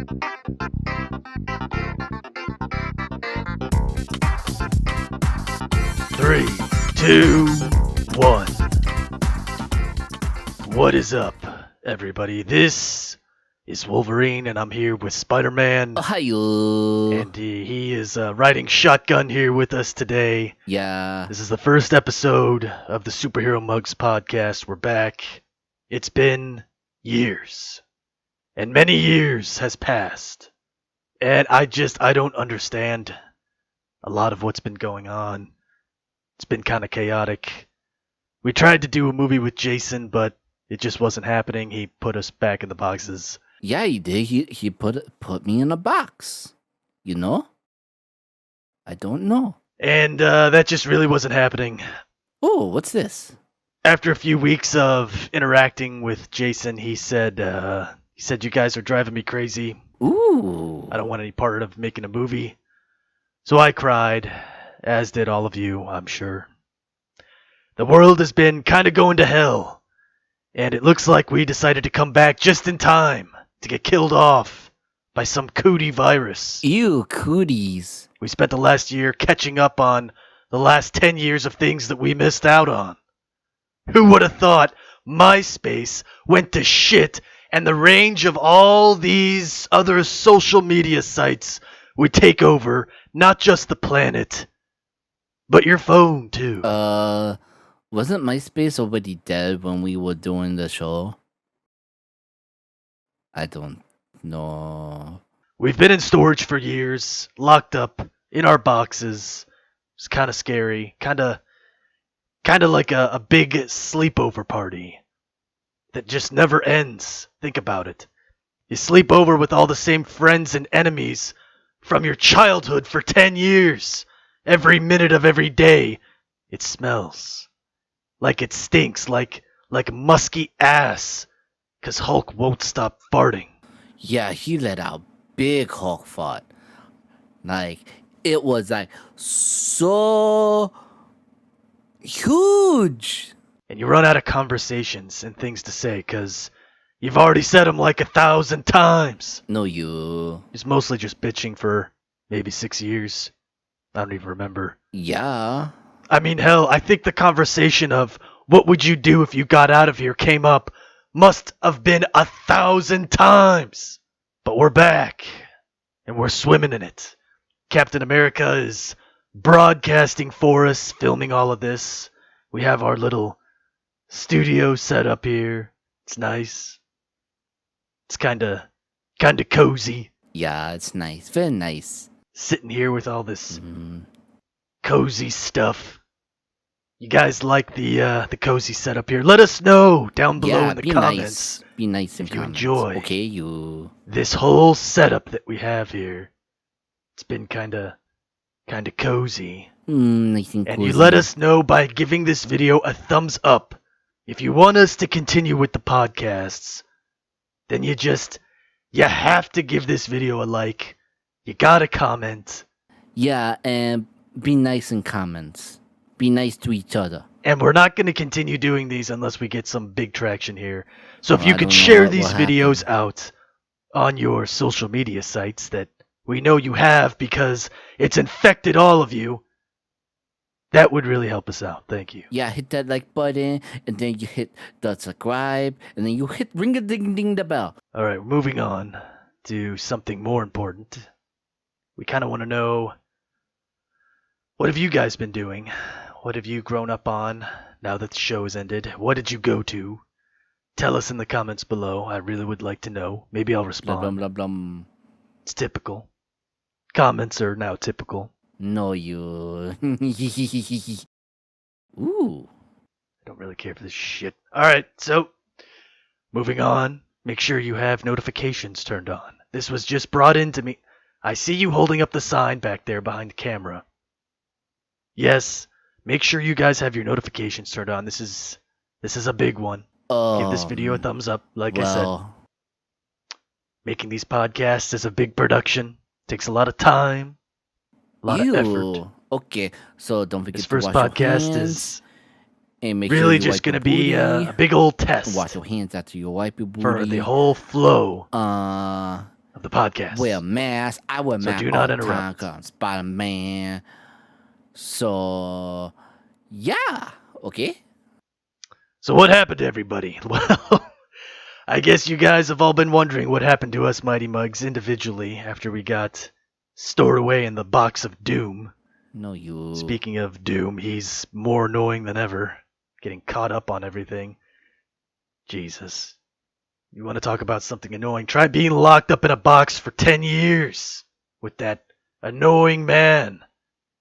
Three, two, one. What is up, everybody? This is Wolverine, and I'm here with Spider-Man. Hi-yo. And he is riding shotgun here with us today. Yeah. This is the first episode of the Superhero Mugs podcast. We're back. It's been years. And many years has passed. And I don't understand a lot of what's been going on. It's been kind of chaotic. We tried to do a movie with Jason, but it just wasn't happening. He put us back in the boxes. Yeah, he did. He put me in a box. You know? I don't know. And that just really wasn't happening. Oh, what's this? After a few weeks of interacting with Jason, he said you guys are driving me crazy. Ooh. I don't want any part of making a movie. So I cried, as did all of you, I'm sure. The world has been kind of going to hell, and it looks like we decided to come back just in time to get killed off by some cootie virus. Ew, cooties. We spent the last year catching up on the last 10 years of things that we missed out on. Who would have thought MySpace went to shit and the range of all these other social media sites would take over not just the planet, but your phone too. Wasn't MySpace already dead when we were doing the show? I don't know. We've been in storage for years, locked up in our boxes. It's kind of scary, kind of like a big sleepover party that just never ends. Think about it. You sleep over with all the same friends and enemies from your childhood for 10 years. Every minute of every day, it smells. Like it stinks, like musky ass. 'Cause Hulk won't stop farting. Yeah, he let out big Hulk fart. Like, it was like so huge. And you run out of conversations and things to say, 'cause you've already said them like 1,000 times. No, you. He's mostly just bitching for maybe 6 years. I don't even remember. Yeah. I mean, hell, I think the conversation of what would you do if you got out of here came up must have been 1,000 times. But we're back, and we're swimming in it. Captain America is broadcasting for us, filming all of this. We have our little studio set up here. It's nice. It's kind of cozy. Yeah, it's nice. Very nice. Sitting here with all this cozy stuff. You guys like the cozy setup here? Let us know down below in the comments. Nice. Be nice in if you comments. enjoy Okay, you. this whole setup that we have here. It's been kind of cozy. Nice and And cozy. you let us know by giving this video a thumbs up. If you want us to continue with the podcasts, then you have to give this video a like. You gotta comment. Yeah, and be nice in comments. Be nice to each other. And we're not going to continue doing these unless we get some big traction here. So if you I could don't know share what these will videos out on your social media sites that we know you have because it's infected all of you, that would really help us out. Thank you. Yeah, hit that like button, and then you hit the subscribe, and then you hit ring-a-ding-ding the bell. All right, moving on to something more important. We kind of want to know, what have you guys been doing? What have you grown up on now that the show has ended? What did you go to? Tell us in the comments below. I really would like to know. Maybe I'll Blah, respond. blah, blah, blah. It's typical. Comments are now typical. No, you. Ooh. I don't really care for this shit. Alright, so, moving on. Make sure you have notifications turned on. This was just brought in to me. I see you holding up the sign back there behind the camera. Yes, make sure you guys have your notifications turned on. This is a big one. Give this video a thumbs up. Like I said, making these podcasts is a big production. Takes a lot of time, a lot of effort. Okay, so don't forget This to first wash your podcast hands is and make really sure you just wipe going to your be booty. a big old test Wash your hands after you wipe your booty. for the whole flow. of the podcast. Wear masks. I wear So masks do all not the time interrupt. 'cause I'm Spider-Man. So, yeah. Okay. So what happened to everybody? Well, I guess you guys have all been wondering what happened to us Mighty Mugs individually after we got stored away in the box of doom. No, you. Speaking of doom, he's more annoying than ever, getting caught up on everything. Jesus. You want to talk about something annoying? Try being locked up in a box for 10 years with that annoying man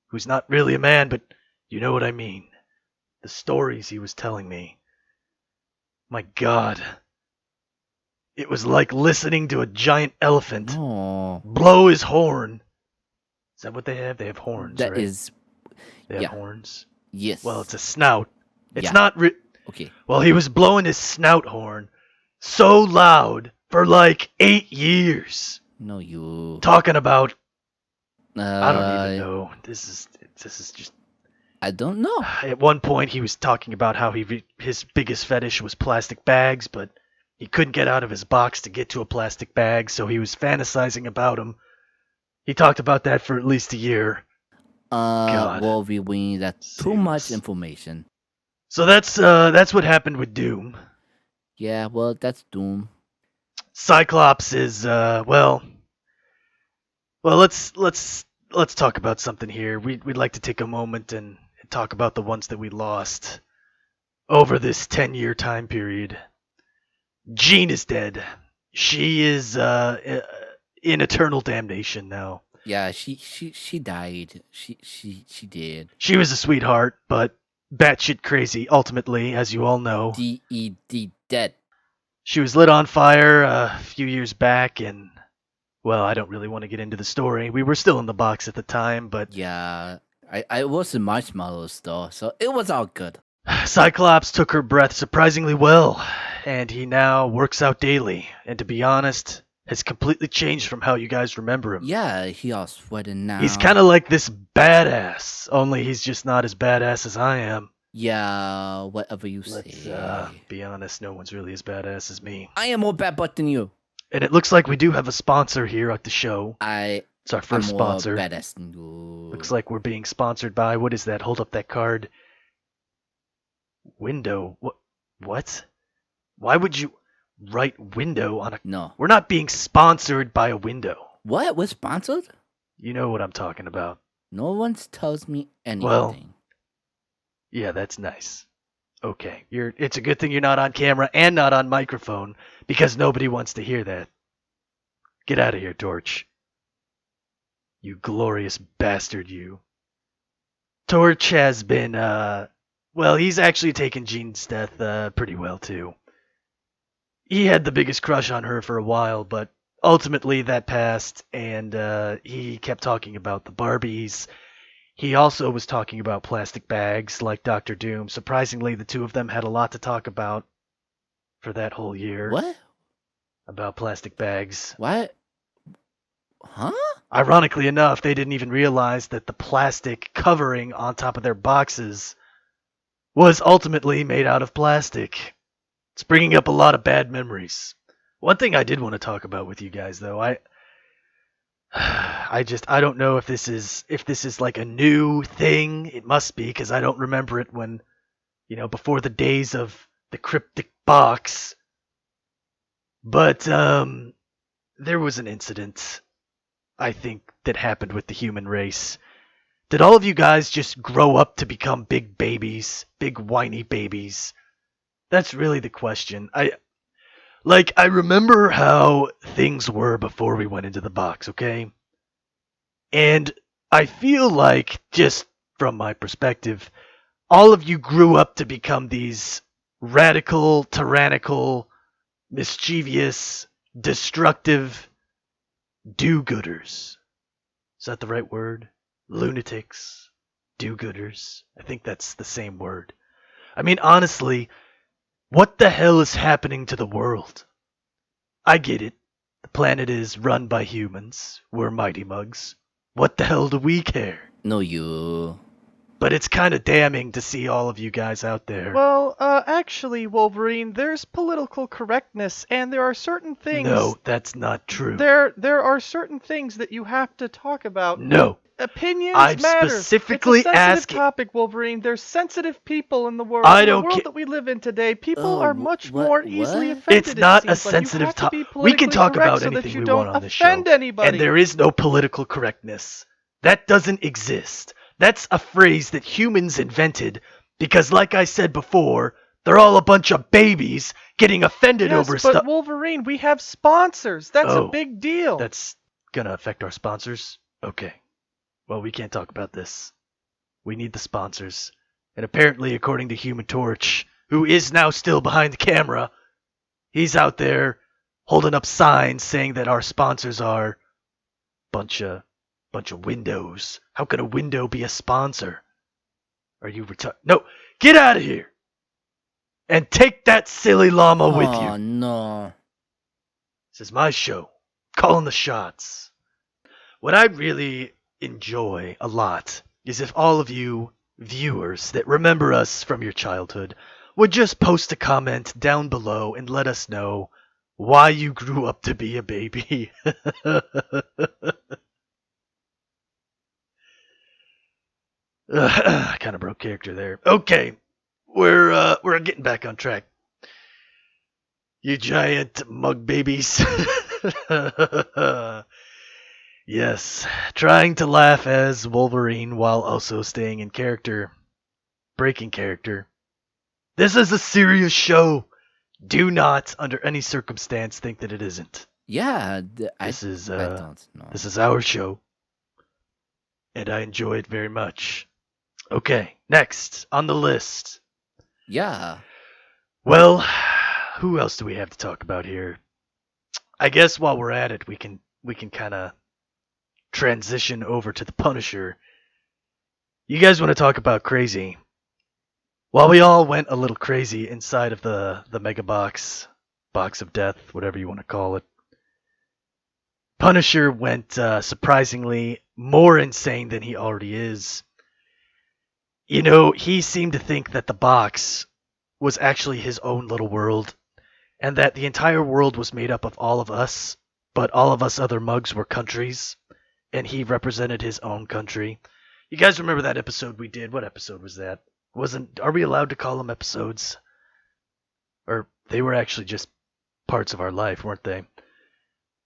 who's not really a man, but you know what I mean. The stories he was telling me. My God. It was like listening to a giant elephant No. blow his horn. Is that what they have? They have horns, That right? is. They have Yeah. horns. Yes. Well, it's a snout. It's Yeah. not. Okay. Well, he was blowing his snout horn so loud for like 8 years. No, you. Talking about. I don't even know. This is just. I don't know. At one point, he was talking about how his biggest fetish was plastic bags, but he couldn't get out of his box to get to a plastic bag, so he was fantasizing about them. He talked about that for at least a year. God. Wolverine, that's too much Serious. information. So that's what happened with Doom. Yeah, well, that's Doom. Cyclops is well, let's talk about something here. We'd like to take a moment and talk about the ones that we lost over this 10-year time period. Jean is dead. She is in eternal damnation now. Yeah, she died. She did. She was a sweetheart, but batshit crazy ultimately, as you all know. D-E-D, dead. She was lit on fire a few years back, and, well, I don't really want to get into the story. We were still in the box at the time, but Yeah, I was in marshmallows though, so it was all good. Cyclops took her breath surprisingly well, and he now works out daily, and to be honest, has completely changed from how you guys remember him. Yeah, he all sweating now. He's kind of like this badass, only he's just not as badass as I am. Yeah, whatever you Let's say. be honest, no one's really as badass as me. I am more bad butt than you. And it looks like we do have a sponsor here at the show. It's our first I'm more sponsor. badass than you. Looks like we're being sponsored by, what is that? Hold up that card. Window. What? Why would you write window on a... No. We're not being sponsored by a window. What? We're sponsored? You know what I'm talking about. No one tells me anything. Well, yeah, that's nice. Okay, it's a good thing you're not on camera and not on microphone, because nobody wants to hear that. Get out of here, Torch. You glorious bastard, you. Torch has been, well, he's actually taken Jean's death pretty well, too. He had the biggest crush on her for a while, but ultimately that passed, and he kept talking about the Barbies. He also was talking about plastic bags, like Dr. Doom. Surprisingly, the two of them had a lot to talk about for that whole year. What? About plastic bags. What? Huh? Ironically enough, they didn't even realize that the plastic covering on top of their boxes was ultimately made out of plastic. It's bringing up a lot of bad memories. One thing I did want to talk about with you guys, though, I don't know if this is like a new thing. It must be, because I don't remember it when, before the days of the cryptic box. But there was an incident, I think, that happened with the human race. Did all of you guys just grow up to become big babies, big whiny babies? That's really the question. I remember how things were before we went into the box, okay? And I feel like, just from my perspective, all of you grew up to become these radical, tyrannical, mischievous, destructive do-gooders. Is that the right word? Lunatics, do-gooders. I think that's the same word. I mean, honestly, what the hell is happening to the world? I get it. The planet is run by humans. We're Mighty Mugs. What the hell do we care? No, you. but it's kind of damning to see all of you guys out there. Well, actually, Wolverine, there's political correctness, and there are certain things. No, that's not true. There are certain things that you have to talk about. No. Opinions I'm matter. specifically it's a sensitive asking. topic, Wolverine. There's sensitive people in the world. I In don't the world ca- that we live in today, people Oh, are much what- more easily what? offended. It's not it a seems like. sensitive You have to topic. be We can politically talk correct about so that anything you we don't want on this show. offend anybody. And there is no political correctness. That doesn't exist. That's a phrase that humans invented because, like I said before, they're all a bunch of babies getting offended yes, over but stuff. Wolverine, we have sponsors. That's Oh, a big deal. That's gonna affect our sponsors? Okay. Well, we can't talk about this. We need the sponsors. And apparently, according to Human Torch, who is now still behind the camera, he's out there holding up signs saying that our sponsors are bunch of windows. How could a window be a sponsor? Are you retarded? No, get out of here and take that silly llama with Oh you. no. This is my show. Calling the shots. What I really enjoy a lot is if all of you viewers that remember us from your childhood would just post a comment down below and let us know why you grew up to be a baby. Kind of broke character there. Okay, we're getting back on track. You giant mug babies. Yes, trying to laugh as Wolverine while also staying in character. Breaking character. This is a serious show. Do not, under any circumstance, think that it isn't. Yeah, I don't know. This is our show, and I enjoy it very much. Okay, next on the list. Yeah. Well, who else do we have to talk about here? I guess while we're at it, we can kind of transition over to the Punisher. You guys want to talk about crazy? While we all went a little crazy inside of the mega box of death, whatever you want to call it, Punisher went surprisingly more insane than he already is. You know, he seemed to think that the box was actually his own little world, and that the entire world was made up of all of us, but all of us other mugs were countries, and he represented his own country. You guys remember that episode we did? What episode was that? Are we allowed to call them episodes? Or they were actually just parts of our life, weren't they?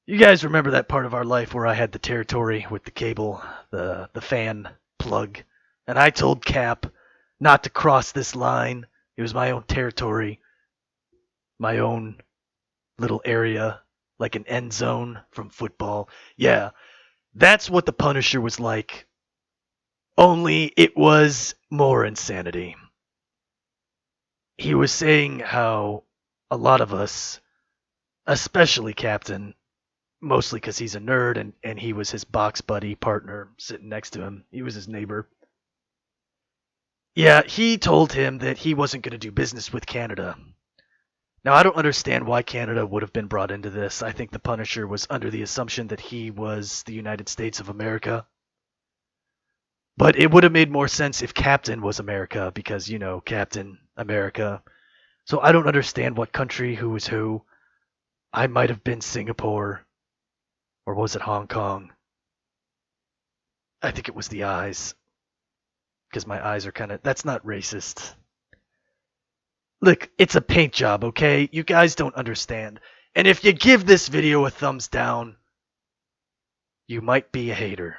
You guys remember that part of our life where I had the territory with the cable, the fan plug, and I told Cap not to cross this line. It was my own territory, my own little area, like an end zone from football. Yeah, that's what the Punisher was like. Only it was more insanity. He was saying how a lot of us, especially Captain, mostly because he's a nerd and he was his box buddy partner sitting next to him. He was his neighbor. Yeah, he told him that he wasn't going to do business with Canada. Now, I don't understand why Canada would have been brought into this. I think the Punisher was under the assumption that he was the United States of America. But it would have made more sense if Captain was America, because, you know, Captain America. So I don't understand what country, who was who. I might have been Singapore. Or was it Hong Kong? I think it was the eyes. Because my eyes are kind of... That's not racist. Look, it's a paint job, okay? You guys don't understand. And if you give this video a thumbs down, you might be a hater.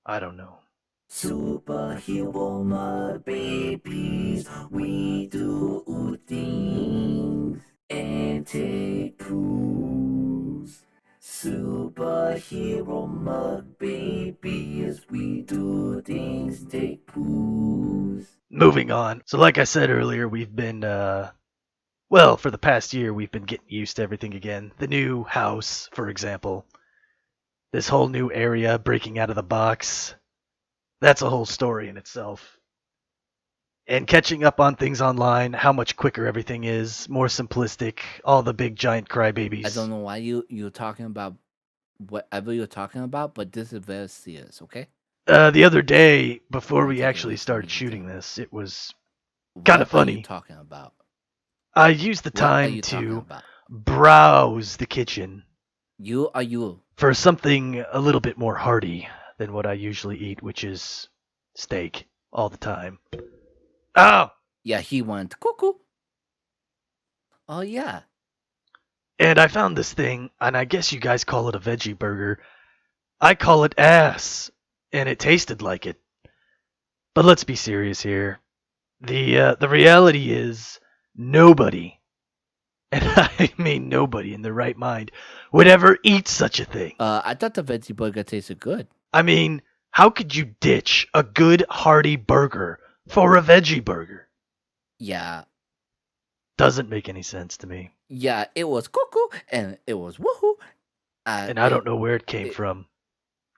I don't know. Superhero mud babies, we do things and take pools. Superhero mud babies, we do things, take pools. Moving on. So like I said earlier, we've been, well, for the past year, we've been getting used to everything again. The new house, for example. This whole new area, breaking out of the box. That's a whole story in itself. And catching up on things online, how much quicker everything is, more simplistic, all the big giant crybabies. I don't know why you're talking about whatever you're talking about, but this is very serious, okay? The other day, before we Take it actually away from started me shooting again. this, it was What kind are of funny. you talking about? I used the What are time you talking to about? browse the kitchen You are you? for something a little bit more hearty than what I usually eat, which is steak all the time. Oh! Yeah, he went cuckoo. Oh yeah. And I found this thing, and I guess you guys call it a veggie burger. I call it ass, and it tasted like it. But let's be serious here. The reality is nobody, and I mean nobody in their right mind, would ever eat such a thing. I thought the veggie burger tasted good. I mean, how could you ditch a good hearty burger for a veggie burger? Yeah. Doesn't make any sense to me. Yeah, it was cuckoo and it was woohoo. And I don't know where it came from.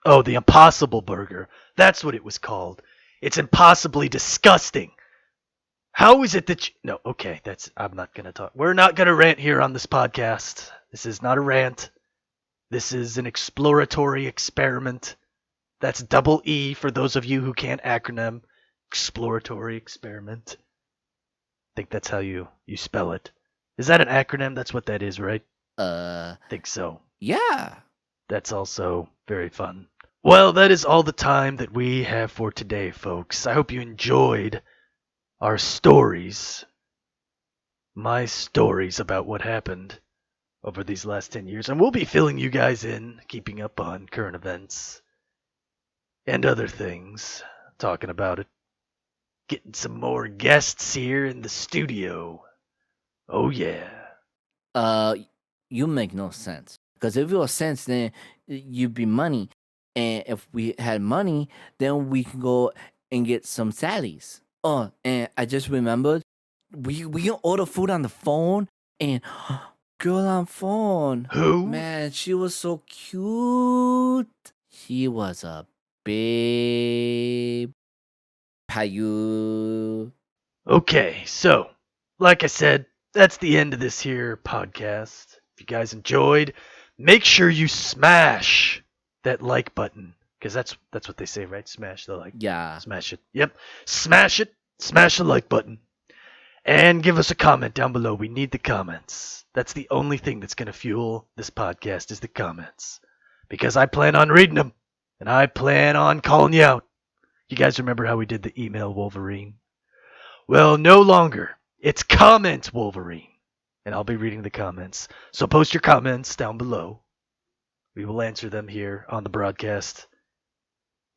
Oh, the Impossible Burger. That's what it was called. It's impossibly disgusting. How is it that you... No, okay, I'm not going to talk. We're not going to rant here on this podcast. This is not a rant. This is an exploratory experiment. That's double E for those of you who can't acronym. Exploratory experiment. I think that's how you spell it. Is that an acronym? That's what that is, right? I think so. Yeah. That's also very fun. Well, that is all the time that we have for today, folks. I hope you enjoyed our stories. My stories about what happened over these last 10 years. And we'll be filling you guys in, keeping up on current events and other things, talking about it. Getting some more guests here in the studio. Oh, yeah. You make no sense. Because if it was sense, then you'd be money. And if we had money, then we can go and get some Sally's. Oh, and I just remembered, we can order food on the phone. And girl on phone. Who? Man, she was so cute. She was a babe. Payu. Okay, so, like I said, that's the end of this here podcast. If you guys enjoyed, make sure you smash that like button. Because that's what they say, right? Smash the like. Yeah. Smash it. Yep. Smash it. Smash the like button. And give us a comment down below. We need the comments. That's the only thing that's going to fuel this podcast is the comments. Because I plan on reading them. And I plan on calling you out. You guys remember how we did the email Wolverine? Well, no longer. It's comment Wolverine. And I'll be reading the comments. So post your comments down below. We will answer them here on the broadcast.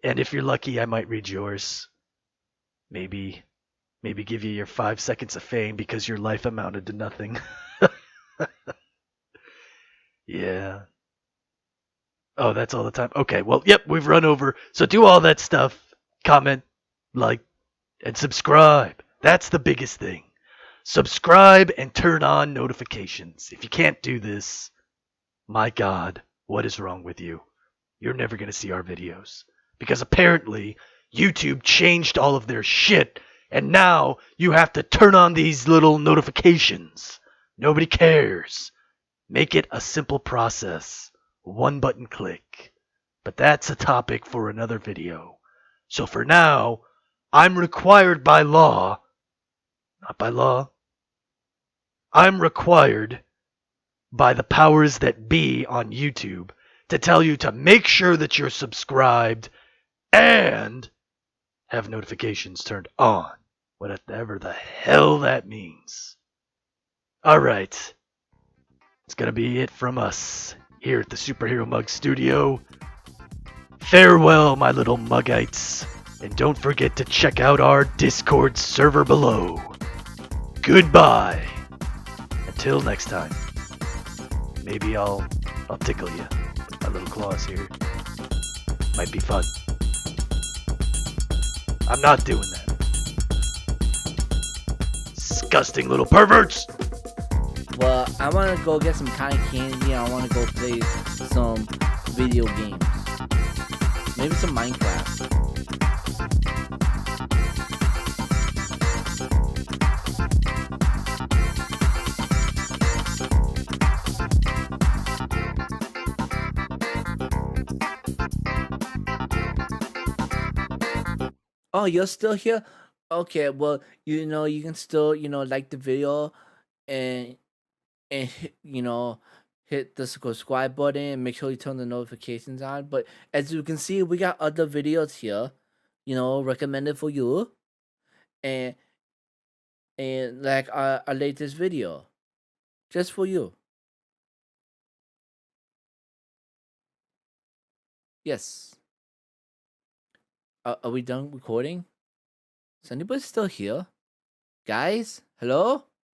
And if you're lucky, I might read yours. Maybe give you your 5 seconds of fame because your life amounted to nothing. Yeah. Oh, that's all the time. Okay, well, yep, we've run over. So do all that stuff. Comment, like, and subscribe. That's the biggest thing. Subscribe and turn on notifications. If you can't do this, my God, what is wrong with you? You're never going to see our videos. Because apparently, YouTube changed all of their shit, and now you have to turn on these little notifications. Nobody cares. Make it a simple process. One button click. But that's a topic for another video. So for now, I'm required by law, not by law, I'm required by the powers that be on YouTube to tell you to make sure that you're subscribed and have notifications turned on. Whatever the hell that means. Alright. It's gonna be it from us here at the Superhero Mug Studio. Farewell, my little Muggites. And don't forget to check out our Discord server below. Goodbye. Until next time. Maybe I'll tickle you. My little claws here. Might be fun. I'm not doing that. Disgusting little perverts! Well, I want to go get some cotton candy. I want to go play some video games. Maybe some Minecraft. Oh, you're still here? Okay, well, you can still, like the video and hit the subscribe button and make sure you turn the notifications on. But as you can see, we got other videos here, recommended for you, and like our latest video, just for you. Yes. Are we done recording? Is anybody still here? Guys, hello?